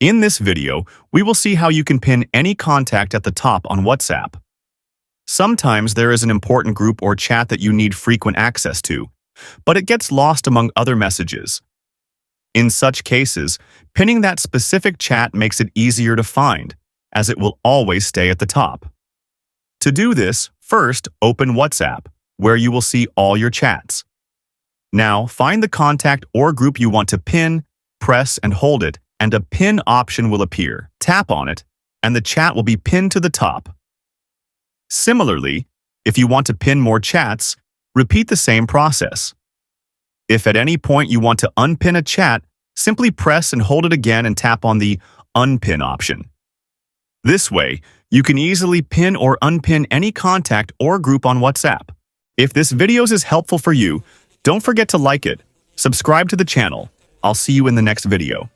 In this video, we will see how you can pin any contact at the top on WhatsApp. Sometimes there is an important group or chat that you need frequent access to, but it gets lost among other messages. In such cases, pinning that specific chat makes it easier to find, as it will always stay at the top. To do this, first open WhatsApp, where you will see all your chats. Now, find the contact or group you want to pin, press and hold it, and a pin option will appear. Tap on it, and the chat will be pinned to the top. Similarly, if you want to pin more chats, repeat the same process. If at any point you want to unpin a chat, simply press and hold it again and tap on the Unpin option. This way, you can easily pin or unpin any contact or group on WhatsApp. If this video is helpful for you, don't forget to like it, subscribe to the channel. I'll see you in the next video.